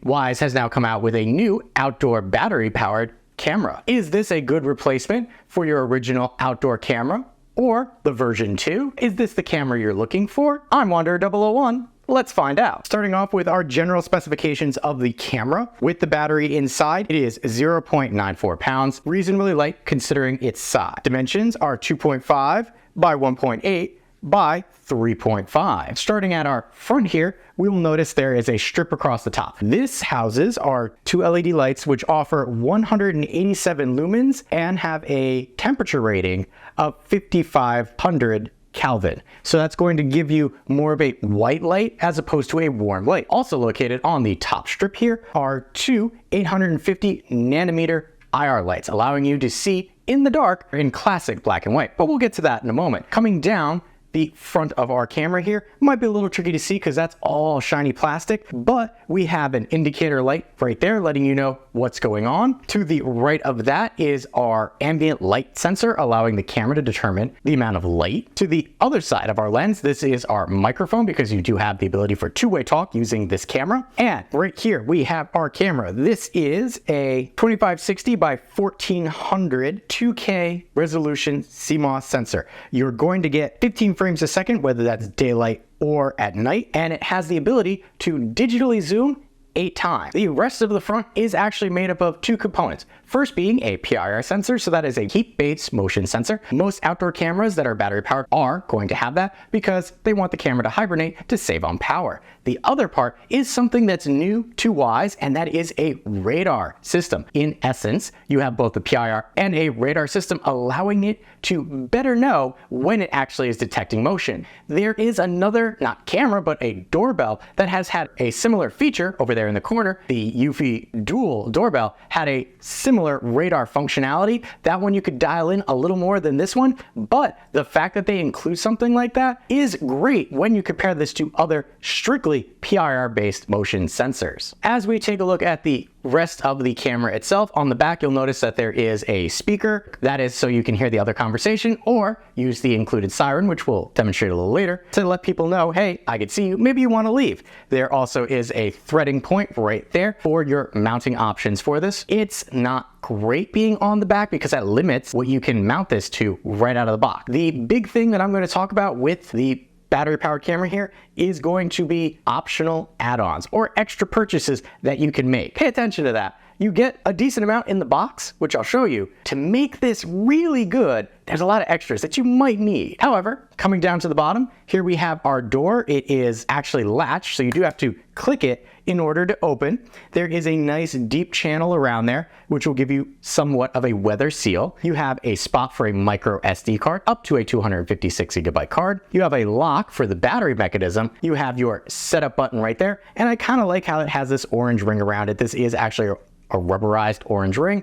Wyze has now come out with a new outdoor battery-powered camera. Is this a good replacement for your original outdoor camera? Or the version 2? Is this the camera you're looking for? I'm Wanderer001. Let's find out. Starting off with our general specifications of the camera. With the battery inside, it is 0.94 pounds, reasonably light considering its size. Dimensions are 2.5 by 1.8 by 3.5. Starting at our front here, we will notice there is a strip across the top. This houses our 2 LED lights, which offer 187 lumens and have a temperature rating of 5,500 Kelvin. So that's going to give you more of a white light as opposed to a warm light. Also located on the top strip here are 2 850 nanometer IR lights, allowing you to see in the dark in classic black and white, but we'll get to that in a moment. Coming down the front of our camera here, might be a little tricky to see because that's all shiny plastic, but we have an indicator light right there letting you know what's going on. To the right of that is our ambient light sensor, allowing the camera to determine the amount of light. To the other side of our lens, this is our microphone, because you do have the ability for two-way talk using this camera. And right here we have our camera. This is a 2560 by 1400 2K resolution CMOS sensor. You're going to get 15 frames a second, whether that's daylight or at night, and it has the ability to digitally zoom 8 times. The rest of the front is actually made up of 2 components. First being a PIR sensor, so that is a heat-based motion sensor. Most outdoor cameras that are battery powered are going to have that because they want the camera to hibernate to save on power. The other part is something that's new to Wyze, and that is a radar system. In essence, you have both the PIR and a radar system, allowing it to better know when it actually is detecting motion. There is another, not camera, but a doorbell that has had a similar feature over there in the corner. The Eufy Dual doorbell had a similar radar functionality. That one you could dial in a little more than this one, but the fact that they include something like that is great when you compare this to other strictly PIR-based motion sensors. As we take a look at the rest of the camera itself, on the back you'll notice that there is a speaker. That is so you can hear the other conversation or use the included siren, which we'll demonstrate a little later, to let people know, hey, I can see you, maybe you want to leave. There also is a threading point right there for your mounting options for this. It's not great being on the back because that limits what you can mount this to right out of the box. The big thing that I'm going to talk about with the battery powered camera here is going to be optional add-ons or extra purchases that you can make. Pay attention to that. You get a decent amount in the box, which I'll show you. To make this really good, there's a lot of extras that you might need. However, coming down to the bottom, here we have our door. It is actually latched, so you do have to click it in order to open. There is a nice deep channel around there, which will give you somewhat of a weather seal. You have a spot for a micro SD card up to a 256 gigabyte card. You have a lock for the battery mechanism. You have your setup button right there. And I kind of like how it has this orange ring around it. This is actually a rubberized orange ring.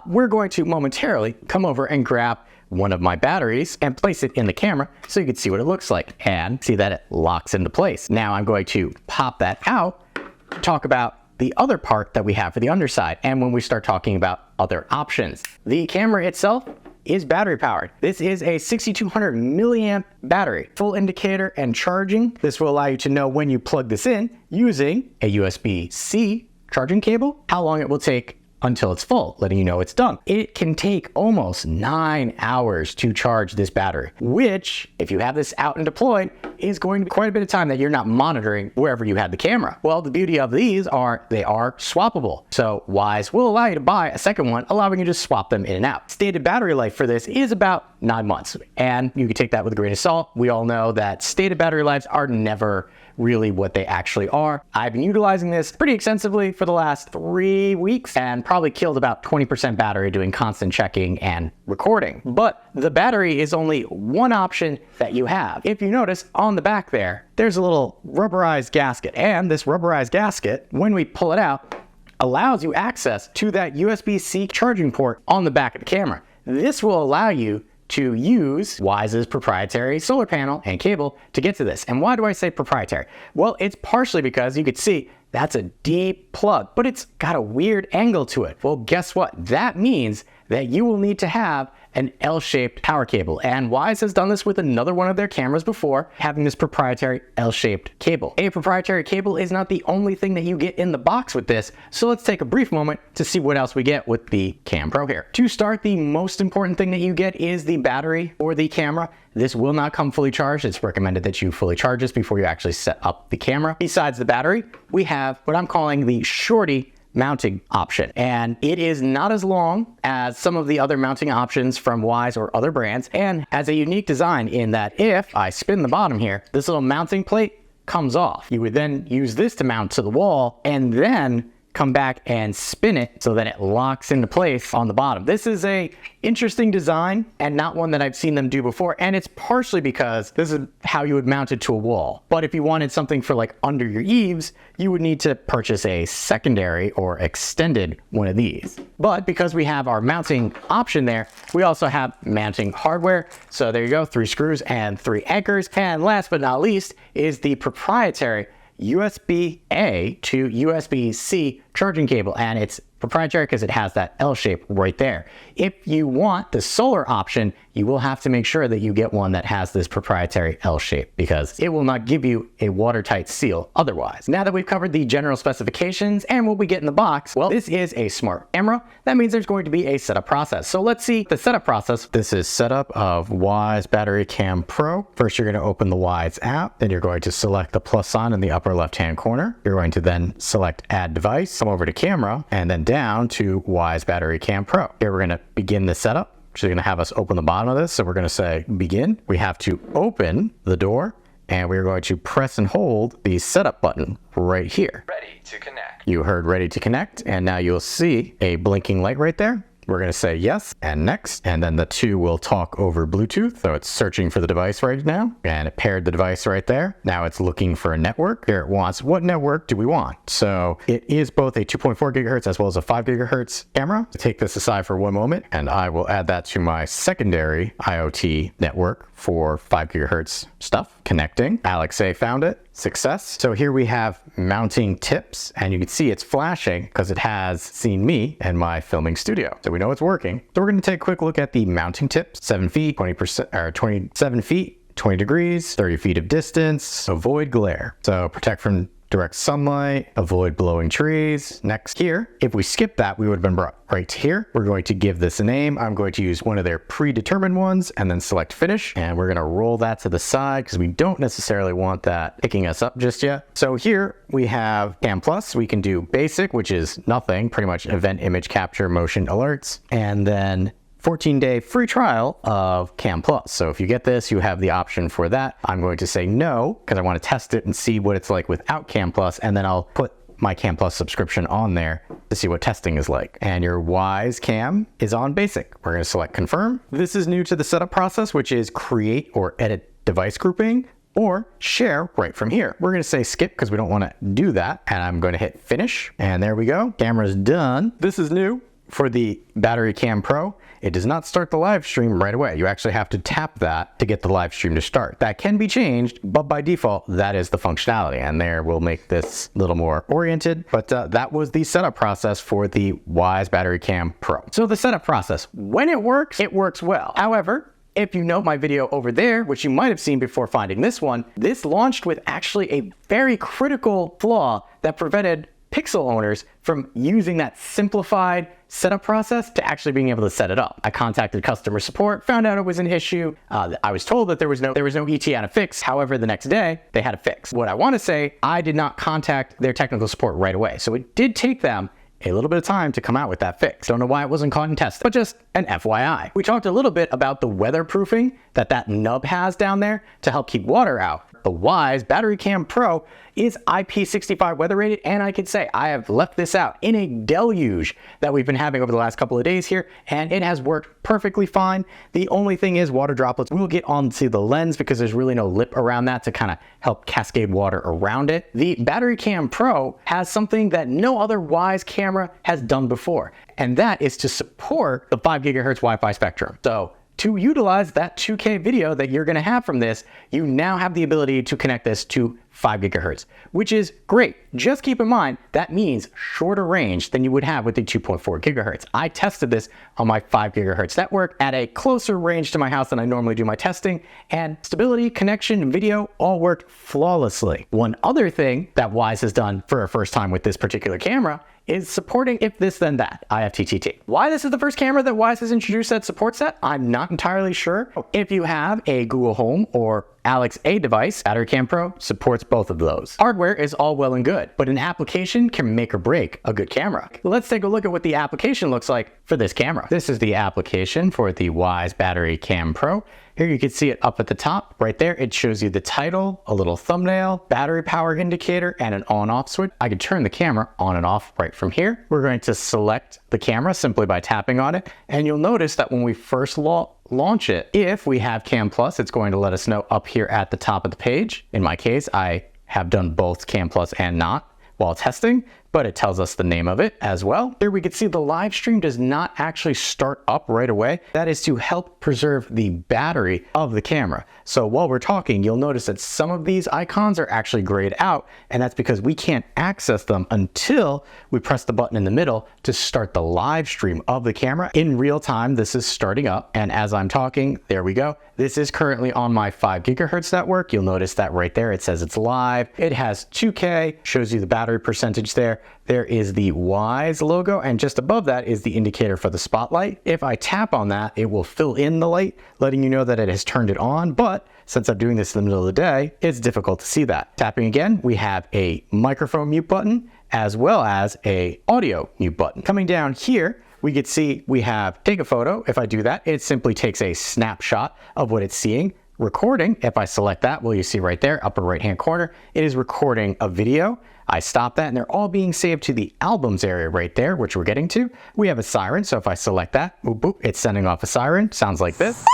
We're going to momentarily come over and grab one of my batteries and place it in the camera so you can see what it looks like and see that it locks into place. Now I'm going to pop that out to talk about the other part that we have for the underside, and when we start talking about other options. The camera itself is battery powered. This is a 6200 milliamp battery, full indicator and charging. This will allow you to know when you plug this in using a USB-C charging cable, how long it will take until it's full, letting you know it's done. It can take almost 9 hours to charge this battery, which, if you have this out and deployed, is going to be quite a bit of time that you're not monitoring wherever you had the camera. Well, the beauty of these are they are swappable. So Wyze will allow you to buy a second one, allowing you to swap them in and out. Stated battery life for this is about 9 months, and you can take that with a grain of salt. We all know that stated battery lives are never really what they actually are. I've been utilizing this pretty extensively for the last 3 weeks and probably killed about 20% battery doing constant checking and recording. But the battery is only one option that you have. If you notice on the back there, there's a little rubberized gasket, and this rubberized gasket, when we pull it out, allows you access to that USB-C charging port on the back of the camera. This will allow you to use Wyze's proprietary solar panel and cable to get to this. And why do I say proprietary? Well, it's partially because you could see that's a deep plug, but it's got a weird angle to it. Well, guess what? That means that you will need to have an L-shaped power cable. And Wyze has done this with another one of their cameras before, having this proprietary L-shaped cable. A proprietary cable is not the only thing that you get in the box with this, so let's take a brief moment to see what else we get with the Cam Pro here. To start, the most important thing that you get is the battery for the camera. This will not come fully charged. It's recommended that you fully charge this before you actually set up the camera. Besides the battery, we have what I'm calling the shorty mounting option, and it is not as long as some of the other mounting options from Wyze or other brands, and has a unique design in that if I spin the bottom here, this little mounting plate comes off. You would then use this to mount to the wall and then come back and spin it so that it locks into place on the bottom. This is a interesting design and not one that I've seen them do before, and it's partially because this is how you would mount it to a wall. But if you wanted something for like under your eaves, you would need to purchase a secondary or extended one of these. But because we have our mounting option there, we also have mounting hardware. So there you go, 3 screws and 3 anchors. And last but not least is the proprietary USB-A to USB-C charging cable, and it's proprietary because it has that L shape right there. If you want the solar option, you will have to make sure that you get one that has this proprietary L shape because it will not give you a watertight seal otherwise. Now that we've covered the general specifications and what we get in the box, well, this is a smart camera. That means there's going to be a setup process. So let's see the setup process. This is setup of Wyze Battery Cam Pro. First, you're going to open the Wyze app. Then you're going to select the plus sign in the upper left-hand corner. You're going to then select add device, come over to camera, and then down to Wyze Battery Cam Pro. Here we're going to begin the setup. So you're going to have us open the bottom of this. So we're going to say begin. We have to open the door and we're going to press and hold the setup button right here. Ready to connect. You heard ready to connect, and now you'll see a blinking light right there. We're going to say yes and next, and then the 2 will talk over Bluetooth. So it's searching for the device right now, and it paired the device right there. Now it's looking for a network. Here it wants, what network do we want? So it is both a 2.4 gigahertz as well as a 5 gigahertz camera. Take this aside for one moment, and I will add that to my secondary IoT network for 5 gigahertz stuff. Connecting. Alex A found it. Success. So here we have mounting tips, and you can see it's flashing because it has seen me and my filming studio. So we know it's working. So we're going to take a quick look at the mounting tips. 7 feet, 20%, or 27 feet, 20 degrees, 30 feet of distance, avoid glare. So protect from direct sunlight, avoid blowing trees. Next here, if we skip that, we would have been brought right here. We're going to give this a name. I'm going to use one of their predetermined ones and then select finish. And we're going to roll that to the side because we don't necessarily want that picking us up just yet. So here we have Cam Plus. We can do basic, which is nothing, pretty much event image capture, motion alerts, and then 14-day free trial of Cam Plus. So if you get this, you have the option for that. I'm going to say no because I want to test it and see what it's like without Cam Plus, and then I'll put my Cam Plus subscription on there to see what testing is like. And your Wyze Cam is on basic. We're going to select confirm. This is new to the setup process, which is create or edit device grouping or share right from here. We're going to say skip because we don't want to do that. And I'm going to hit finish. And there we go. Camera's done. This is new for the Battery Cam Pro. It does not start the live stream right away. You actually have to tap that to get the live stream to start. That can be changed, but by default, that is the functionality. And there we'll make this a little more oriented. But that was the setup process for the Wyze Battery Cam Pro. So the setup process, when it works well. However, if you note my video over there, which you might have seen before finding this one, this launched with actually a very critical flaw that prevented Pixel owners from using that simplified setup process to actually being able to set it up. I contacted customer support, found out it was an issue. I was told that there was no ETA on a fix. However, the next day they had a fix. What I want to say, I did not contact their technical support right away. So it did take them a little bit of time to come out with that fix. Don't know why it wasn't caught and tested, but just an FYI. We talked a little bit about the weatherproofing that nub has down there to help keep water out. The Wyze Battery Cam Pro is IP65 weather rated, and I can say I have left this out in a deluge that we've been having over the last couple of days here, and it has worked perfectly fine. The only thing is water droplets will get onto the lens because there's really no lip around that to kind of help cascade water around it. The Battery Cam Pro has something that no other Wyze camera has done before, and that is to support the 5 gigahertz Wi-Fi spectrum. So to utilize that 2K video that you're going to have from this, you now have the ability to connect this to 5 gigahertz, which is great. Just keep in mind, that means shorter range than you would have with the 2.4 gigahertz. I tested this on my 5 gigahertz network at a closer range to my house than I normally do my testing, and stability, connection, video all worked flawlessly. One other thing that Wyze has done for a first time with this particular camera is supporting if this then that, IFTTT. Why this is the first camera that Wyze has introduced that supports that, I'm not entirely sure. If you have a Google Home or Alex A device, Battery Cam Pro supports both of those. Hardware is all well and good, but an application can make or break a good camera. Let's take a look at what the application looks like for this camera. This is the application for the Wyze Battery Cam Pro. Here you can see it up at the top. Right there, it shows you the title, a little thumbnail, battery power indicator, and an on-off switch. I can turn the camera on and off right from here. We're going to select the camera simply by tapping on it. And you'll notice that when we first launch it, if we have Cam Plus, it's going to let us know up here at the top of the page. In my case, I have done both Cam Plus and not while testing, but it tells us the name of it as well. Here we can see the live stream does not actually start up right away. That is to help preserve the battery of the camera. So while we're talking, you'll notice that some of these icons are actually grayed out, and that's because we can't access them until we press the button in the middle to start the live stream of the camera. In real time, this is starting up, and as I'm talking, there we go. This is currently on my 5 gigahertz network. You'll notice that right there, it says it's live. It has 2K, shows you the battery percentage there. There is the Wyze logo, and just above that is the indicator for the spotlight. If I tap on that, it will fill in the light, letting you know that it has turned it on, but since I'm doing this in the middle of the day, it's difficult to see that. Tapping again, we have a microphone mute button, as well as a audio mute button. Coming down here, we can see we have take a photo. If I do that, it simply takes a snapshot of what it's seeing. Recording, if I select that, well, you see right there, upper right-hand corner, it is recording a video. I stop that, and they're all being saved to the albums area right there, which we're getting to. We have a siren, so if I select that, boop, boop, it's sending off a siren. Sounds like this.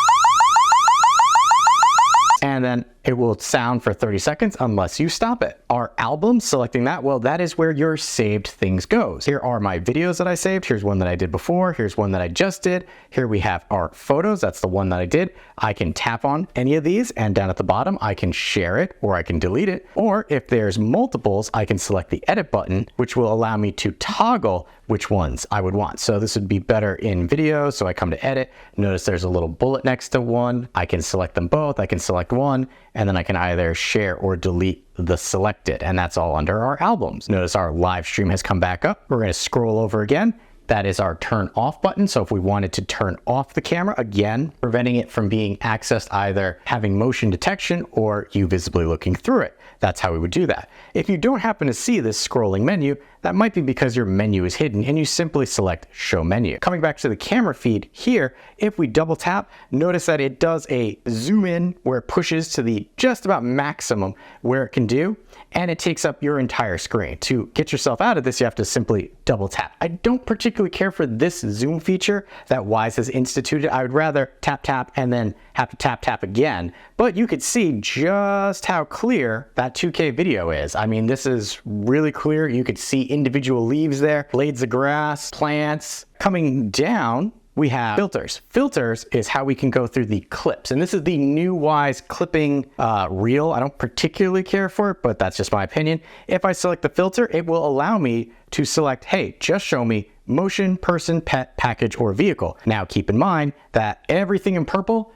And then it will sound for 30 seconds unless you stop it. Our album, selecting that, well, that is where your saved things goes. Here are my videos that I saved. Here's one that I did before. Here's one that I just did. Here we have our photos. That's the one that I did. I can tap on any of these, and down at the bottom, I can share it or I can delete it. Or if there's multiples, I can select the edit button, which will allow me to toggle which ones I would want. So this would be better in video. So I come to edit. Notice there's a little bullet next to one. I can select them both. I can select one, and then I can either share or delete the selected, and that's all under our albums. Notice our live stream has come back up. We're going to scroll over again. That is our turn off button. So if we wanted to turn off the camera, again, preventing it from being accessed, either having motion detection or you visibly looking through it. That's how we would do that. If you don't happen to see this scrolling menu, that might be because your menu is hidden and you simply select show menu. Coming back to the camera feed here, if we double tap, notice that it does a zoom in where it pushes to the just about maximum where it can do, and it takes up your entire screen. To get yourself out of this, you have to simply double tap. I don't particularly care for this zoom feature that Wyze has instituted. I would rather tap tap and then have to tap tap again, but you could see just how clear that 2K video is. I mean, this is really clear. You could see individual leaves there, blades of grass, plants. Coming down, we have filters. Filters is how we can go through the clips. And this is the new Wyze clipping reel. I don't particularly care for it, but that's just my opinion. If I select the filter, it will allow me to select, hey, just show me motion, person, pet, package, or vehicle. Now keep in mind that everything in purple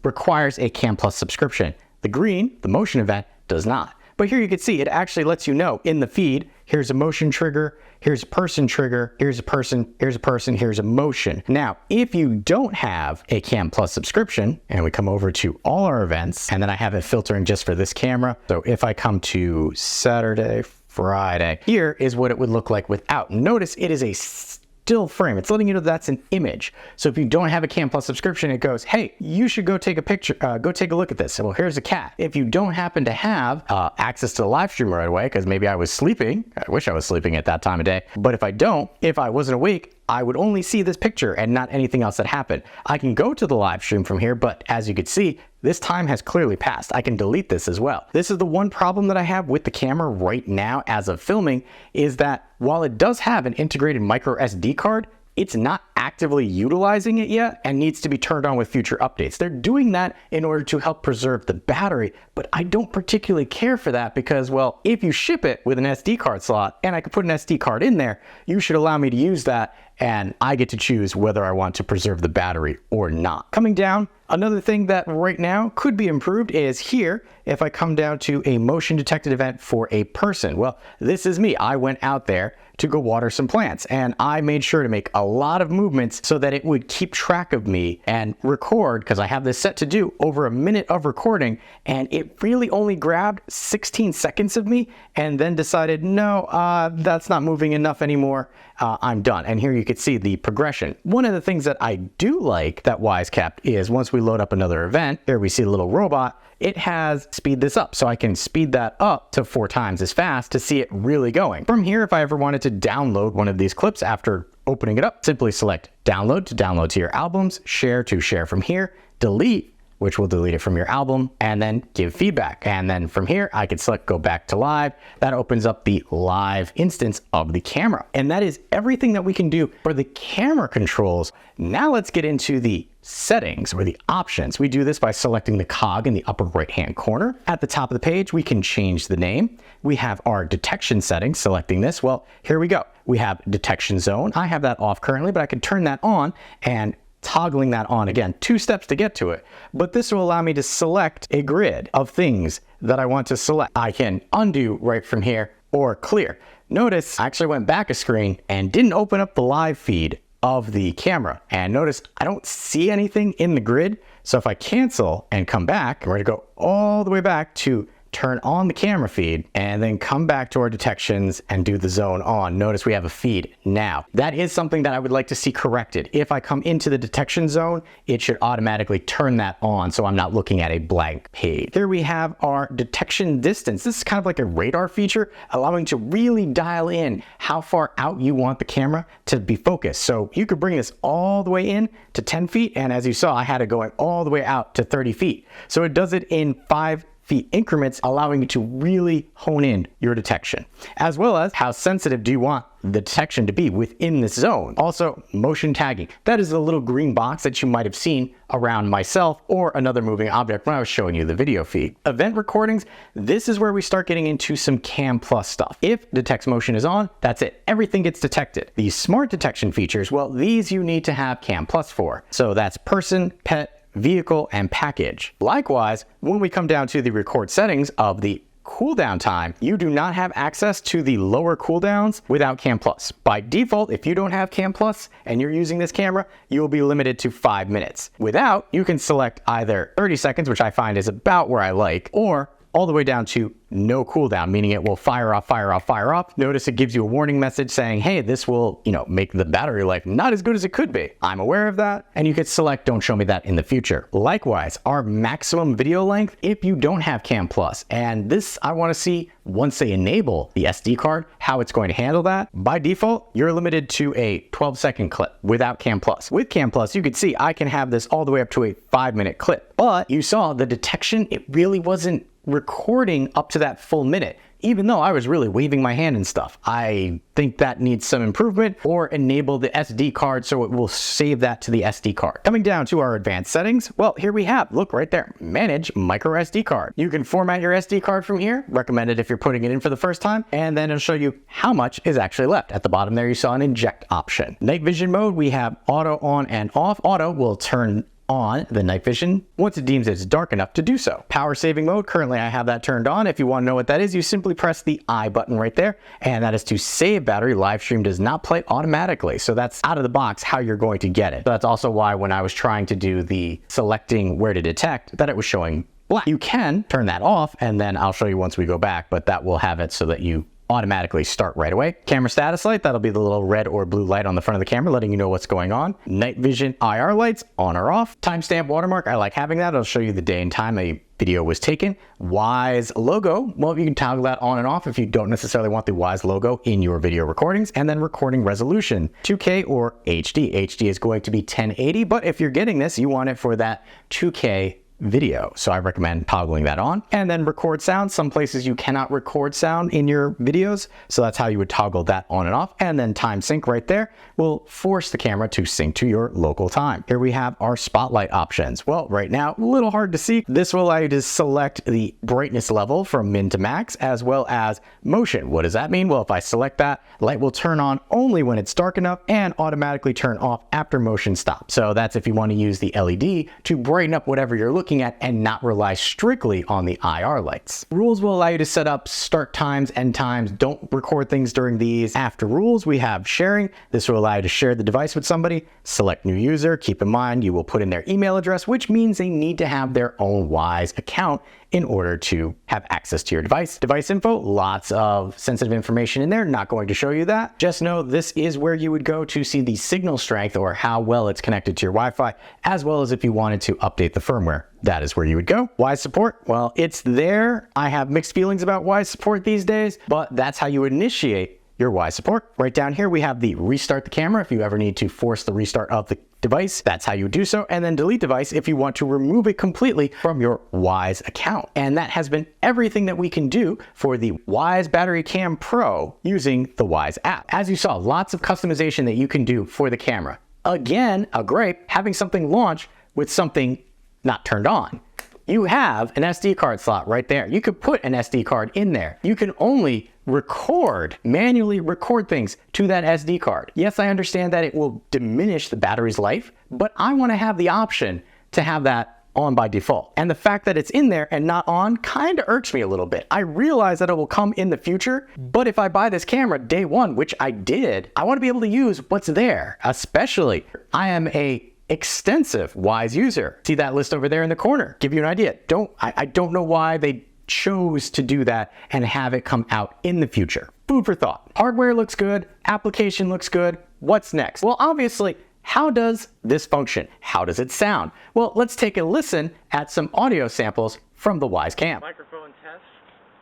requires a Cam Plus subscription. The green, the motion event, does not. But here you can see it actually lets you know in the feed, here's a motion trigger, here's a person trigger, here's a person, here's a person, here's a motion. Now, if you don't have a Cam Plus subscription, and we come over to all our events, and then I have it filtering just for this camera. So if I come to Saturday, Friday, here is what it would look like without. Notice it is a still frame. It's letting you know that's an image. So if you don't have a Cam Plus subscription, it goes, hey, you should go take a picture, go take a look at this. Well, here's a cat. If you don't happen to have access to the live stream right away, because maybe I was sleeping, I wish I was sleeping at that time of day, but if I don't, if I wasn't awake, I would only see this picture and not anything else that happened. I can go to the live stream from here, but as you can see, this time has clearly passed. I can delete this as well. This is the one problem that I have with the camera right now as of filming, is that while it does have an integrated micro SD card, it's not actively utilizing it yet and needs to be turned on with future updates. They're doing that in order to help preserve the battery, but I don't particularly care for that because, well, if you ship it with an SD card slot and I could put an SD card in there, you should allow me to use that and I get to choose whether I want to preserve the battery or not. Coming down, another thing that right now could be improved is here, if I come down to a motion detected event for a person. Well, this is me. I went out there to go water some plants and I made sure to make a lot of movements so that it would keep track of me and record, because I have this set to do over a minute of recording, and it really only grabbed 16 seconds of me and then decided, no, that's not moving enough anymore. I'm done. And here you can see the progression. One of the things that I do like that Wyze kept is once we load up another event, here we see the little robot, it has speed this up. So I can speed that up to 4 times as fast to see it really going. From here, if I ever wanted to download one of these clips after opening it up, simply select download to download to your albums, share to share from here, delete, which will delete it from your album, and then give feedback. And then from here, I can select go back to live. That opens up the live instance of the camera. And that is everything that we can do for the camera controls. Now let's get into the settings or the options. We do this by selecting the cog in the upper right-hand corner. At the top of the page, we can change the name. We have our detection settings, selecting this. Well, here we go. We have detection zone. I have that off currently, but I can turn that on and toggling that on again, 2 steps to get to it. But this will allow me to select a grid of things that I want to select. I can undo right from here or clear. Notice I actually went back a screen and didn't open up the live feed of the camera. And notice I don't see anything in the grid. So if I cancel and come back, we're gonna go all the way back to turn on the camera feed and then come back to our detections and do the zone on. Notice we have a feed now. That is something that I would like to see corrected. If I come into the detection zone, it should automatically turn that on so I'm not looking at a blank page. Here we have our detection distance. This is kind of like a radar feature, allowing to really dial in how far out you want the camera to be focused. So you could bring this all the way in to 10 feet. And as you saw, I had it going all the way out to 30 feet. So it does it in 5 feet increments, allowing you to really hone in your detection, as well as how sensitive do you want the detection to be within this zone. Also, motion tagging. That is a little green box that you might have seen around myself or another moving object when I was showing you the video feed. Event recordings, this is where we start getting into some Cam Plus stuff. If detects motion is on, that's it. Everything gets detected. These smart detection features, well, these you need to have Cam Plus for. So that's person, pet, vehicle, and package. Likewise, when we come down to the record settings of the cooldown time, you do not have access to the lower cooldowns without Cam Plus. By default, if you don't have Cam Plus and you're using this camera, you will be limited to 5 minutes. Without, you can select either 30 seconds, which I find is about where I like, or all the way down to no cooldown, meaning it will fire off, fire off, fire off. Notice it gives you a warning message saying, hey, this will, make the battery life not as good as it could be. I'm aware of that. And you could select, don't show me that in the future. Likewise, our maximum video length, if you don't have Cam Plus, and this I want to see once they enable the SD card, how it's going to handle that. By default, you're limited to a 12-second clip without Cam Plus. With Cam Plus, you could see I can have this all the way up to a 5-minute clip. But you saw the detection, it really wasn't recording up to that full minute, even though I was really waving my hand and stuff. I think that needs some improvement, or enable the SD card so it will save that to the SD card. Coming down to our advanced settings, well, here we have, look right there, manage micro SD card. You can format your SD card from here, recommended if you're putting it in for the first time, and then it'll show you how much is actually left. At the bottom there, you saw an inject option. Night vision mode, we have auto on and off. Auto will turn on the night vision once it deems it's dark enough to do so. Power saving mode, currently I have that turned on. If you want to know what that is, you simply press the I button right there, and that is to save battery. Live stream does not play automatically, so that's out of the box how you're going to get it. So that's also why when I was trying to do the selecting where to detect, that it was showing black. You can turn that off, and then I'll show you once we go back, but that will have it so that you automatically start right away. Camera status light, that'll be the little red or blue light on the front of the camera letting you know what's going on. Night vision IR lights, on or off. Timestamp watermark, I like having that. It'll show you the day and time a video was taken. Wyze logo, well, you can toggle that on and off if you don't necessarily want the Wyze logo in your video recordings. And then recording resolution, 2K or HD. HD is going to be 1080, but if you're getting this, you want it for that 2K video. So I recommend toggling that on. And then record sound. Some places you cannot record sound in your videos. So that's how you would toggle that on and off. And then time sync right there will force the camera to sync to your local time. Here we have our spotlight options. Well, right now, a little hard to see. This will allow you to select the brightness level from min to max, as well as motion. What does that mean? Well, if I select that, light will turn on only when it's dark enough and automatically turn off after motion stops. So that's if you want to use the LED to brighten up whatever you're looking at and not rely strictly on the IR lights. Rules will allow you to set up start times, end times. Don't record things during these. After rules, we have sharing. This will allow you to share the device with somebody. Select new user. Keep in mind, you will put in their email address, which means they need to have their own Wyze account in order to have access to your device. Device info, lots of sensitive information in there. Not going to show you that. Just know this is where you would go to see the signal strength or how well it's connected to your Wi-Fi, as well as if you wanted to update the firmware. That is where you would go. Wyze support, well, it's there. I have mixed feelings about Wyze support these days, but that's how you initiate your Wyze support. Right down here, we have the restart the camera. If you ever need to force the restart of the device, that's how you do so. And then delete device if you want to remove it completely from your Wyze account. And that has been everything that we can do for the Wyze Battery Cam Pro using the Wyze app. As you saw, lots of customization that you can do for the camera. Again, a gripe, having something launch with something not turned on. You have an SD card slot right there. You could put an SD card in there. You can only manually record things to that SD card. Yes, I understand that it will diminish the battery's life, but I want to have the option to have that on by default. And the fact that it's in there and not on kind of irks me a little bit. I realize that it will come in the future, but if I buy this camera day one, which I did, I want to be able to use what's there, especially I am a extensive Wyze user. See that list over there in the corner? Give you an idea. I don't know why they chose to do that and have it come out in the future. Food for thought. Hardware looks good. Application looks good. What's next? Well, obviously, how does this function? How does it sound? Well, let's take a listen at some audio samples from the Wyze Cam. Microphone test,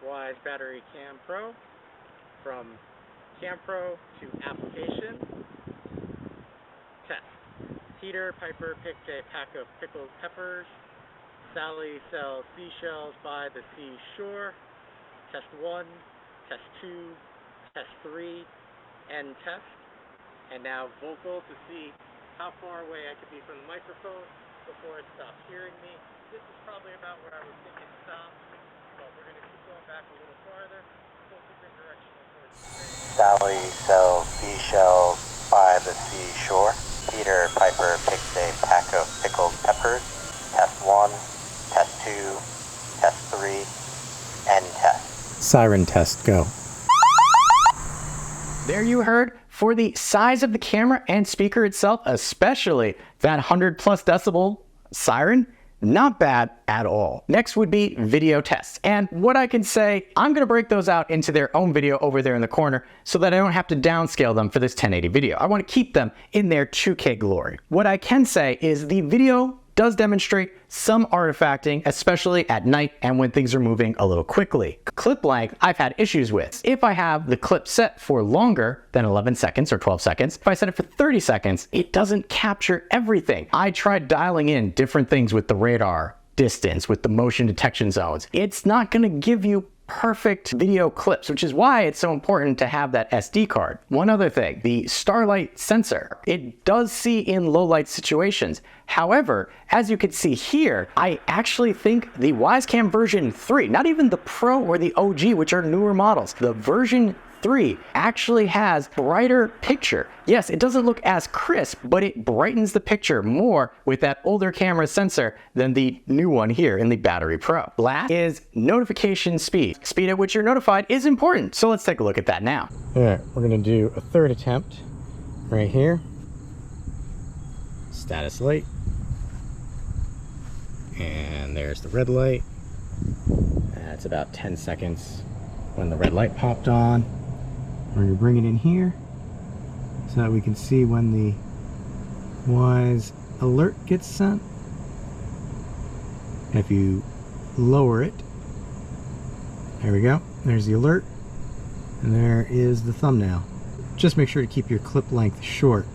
Wyze Battery Cam Pro. From Cam Pro to application. Test. Peter Piper picked a pack of pickled peppers. Sally sells seashells by the seashore. Test 1, test 2, test 3, end test. And now vocal to see how far away I could be from the microphone before it stops hearing me. This is probably about where I was thinking it stopped, but we're going to keep going back a little farther. Both different directional towards the Sally sells seashells by the seashore. Peter Piper picked a pack of pickled peppers. Test 1, test 2, test 3, end test. Siren test, go. There you heard, for the size of the camera and speaker itself, especially that 100+ decibel siren, not bad at all. Next would be video tests. And what I can say, I'm gonna break those out into their own video over there in the corner so that I don't have to downscale them for this 1080 video. I wanna keep them in their 2K glory. What I can say is the video does demonstrate some artifacting, especially at night and when things are moving a little quickly. Clip length, I've had issues with. If I have the clip set for longer than 11 seconds or 12 seconds, if I set it for 30 seconds, it doesn't capture everything. I tried dialing in different things with the radar distance, with the motion detection zones. It's not gonna give you perfect video clips, which is why it's so important to have that SD card. One other thing, the starlight sensor, it does see in low light situations. However, as you can see here, I actually think the Wyze Cam version 3, not even the Pro or the OG, which are newer models, the version 3 actually has brighter picture. Yes, it doesn't look as crisp, but it brightens the picture more with that older camera sensor than the new one here in the Battery Pro. Last is notification speed. Speed at which you're notified is important, so let's take a look at that now. All right, we're gonna do a third attempt right here. Status light. And there's the red light. That's about 10 seconds when the red light popped on. We're going to bring it in here so that we can see when the Wyze alert gets sent. And if you lower it, there we go, there's the alert, and there is the thumbnail. Just make sure to keep your clip length short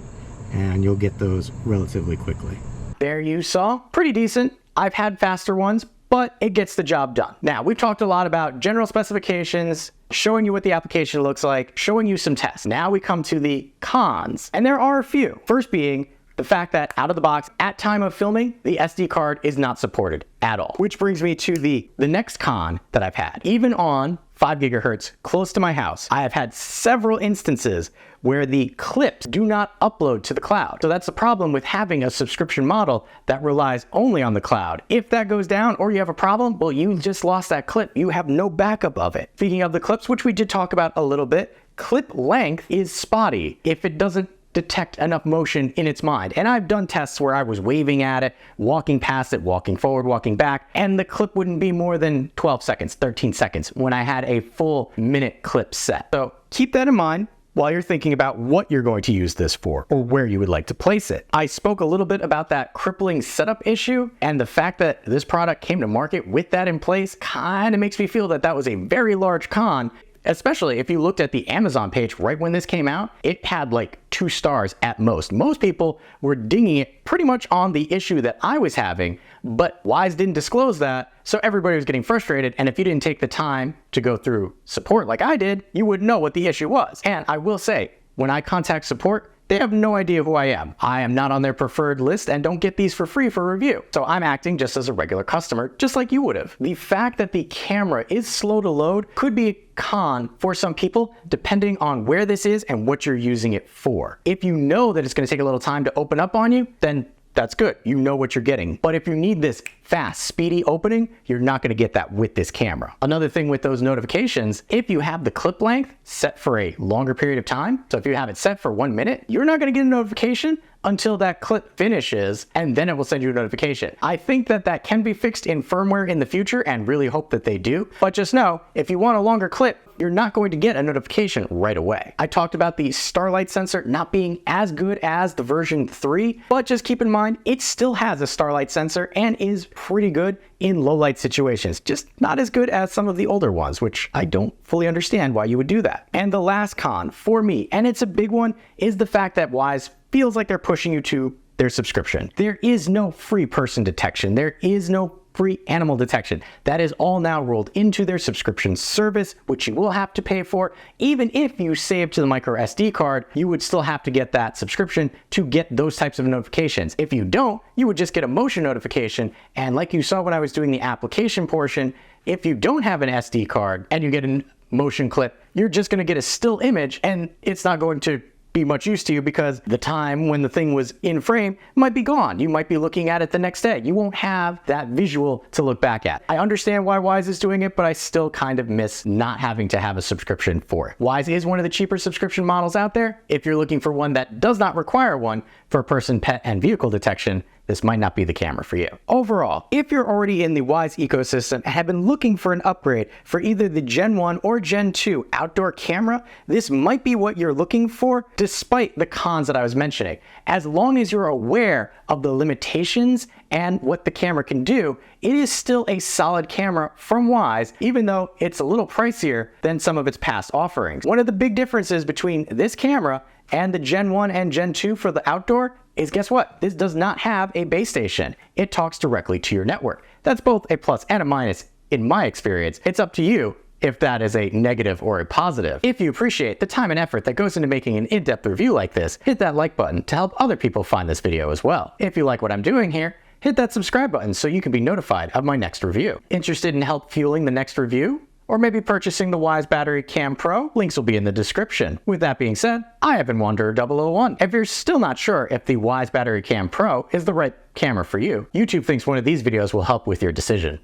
and you'll get those relatively quickly. There you saw, pretty decent. I've had faster ones, but it gets the job done. Now, we've talked a lot about general specifications, showing you what the application looks like, showing you some tests. Now we come to the cons, and there are a few. First being the fact that out of the box, at time of filming, the SD card is not supported at all. Which brings me to the next con that I've had. Even on 5 gigahertz close to my house, I have had several instances where the clips do not upload to the cloud. So that's the problem with having a subscription model that relies only on the cloud. If that goes down or you have a problem, well, you just lost that clip. You have no backup of it. Speaking of the clips, which we did talk about a little bit, clip length is spotty if it doesn't detect enough motion in its mind. And I've done tests where I was waving at it, walking past it, walking forward, walking back, and the clip wouldn't be more than 12 seconds, 13 seconds when I had a full minute clip set. So keep that in mind while you're thinking about what you're going to use this for or where you would like to place it. I spoke a little bit about that crippling setup issue, and the fact that this product came to market with that in place kind of makes me feel that that was a very large con. Especially if you looked at the Amazon page right when this came out, it had like 2 stars at most. Most people were dinging it pretty much on the issue that I was having, but Wyze didn't disclose that, so everybody was getting frustrated, and if you didn't take the time to go through support like I did, you wouldn't know what the issue was. And I will say, when I contact support, they have no idea who I am. I am not on their preferred list and don't get these for free for review. So I'm acting just as a regular customer, just like you would have. The fact that the camera is slow to load could be a con for some people, depending on where this is and what you're using it for. If you know that it's going to take a little time to open up on you, then that's good. You know what you're getting. But if you need this fast, speedy opening, you're not going to get that with this camera. Another thing with those notifications, if you have the clip length set for a longer period of time, so if you have it set for 1 minute, you're not going to get a notification until that clip finishes, and then it will send you a notification. I think that that can be fixed in firmware in the future and really hope that they do. But just know, if you want a longer clip, you're not going to get a notification right away. I talked about the starlight sensor not being as good as the version 3, but just keep in mind, it still has a starlight sensor and is pretty good in low light situations, just not as good as some of the older ones, which I don't fully understand why you would do that. And the last con for me, and it's a big one, is the fact that Wyze feels like they're pushing you to their subscription. There is no free person detection. There is no free animal detection. That is all now rolled into their subscription service, which you will have to pay for. Even if you save to the micro SD card, you would still have to get that subscription to get those types of notifications. If you don't, you would just get a motion notification. And like you saw when I was doing the application portion, if you don't have an SD card and you get a motion clip, you're just going to get a still image, and it's not going to be much use to you because the time when the thing was in frame might be gone. You might be looking at it the next day. You won't have that visual to look back at. I understand why Wyze is doing it, but I still kind of miss not having to have a subscription for it. Wyze is one of the cheaper subscription models out there. If you're looking for one that does not require one for person, pet, and vehicle detection, this might not be the camera for you. Overall, if you're already in the Wyze ecosystem and have been looking for an upgrade for either the Gen 1 or Gen 2 outdoor camera, this might be what you're looking for, despite the cons that I was mentioning. As long as you're aware of the limitations and what the camera can do, it is still a solid camera from Wyze, even though it's a little pricier than some of its past offerings. One of the big differences between this camera and the Gen 1 and Gen 2 for the outdoor is, guess what? This does not have a base station. It talks directly to your network. That's both a plus and a minus in my experience. It's up to you if that is a negative or a positive. If you appreciate the time and effort that goes into making an in-depth review like this, hit that like button to help other people find this video as well. If you like what I'm doing here, hit that subscribe button so you can be notified of my next review. Interested in help fueling the next review? Or maybe purchasing the Wyze Battery Cam Pro? Links will be in the description. With that being said, I have been Wanderer 001. If you're still not sure if the Wyze Battery Cam Pro is the right camera for you, YouTube thinks one of these videos will help with your decision.